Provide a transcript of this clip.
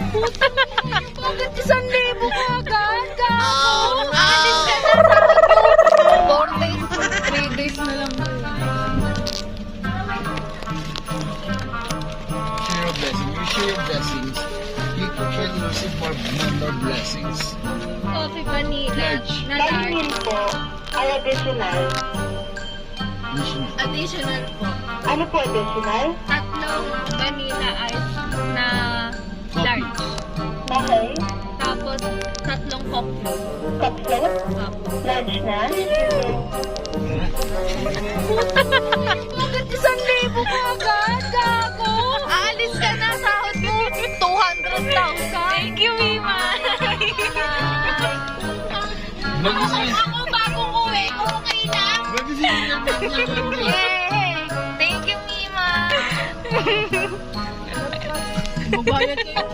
Bakit 1,000 ka agad? Gago! Alis ka na sa 4 days. 3 days na lang. Share your blessings. You share your blessings. You can receive more blessings. Coffee vanilla. Large. Na Dahil large. po ay additional. Mission. Additional po. Ano po additional? 3 vanilla ice na large. Okay. Tapos 3 coffee. Cup float. Apo. Large na. Bakit 1,000 ka agad? Gago! Alis ka na, sahod mo 200,000. Thank you, Mima! Magising. Ako bagong uwi, okay na? Magising na. Yay! Thank you, Mima. Mabayad kayo.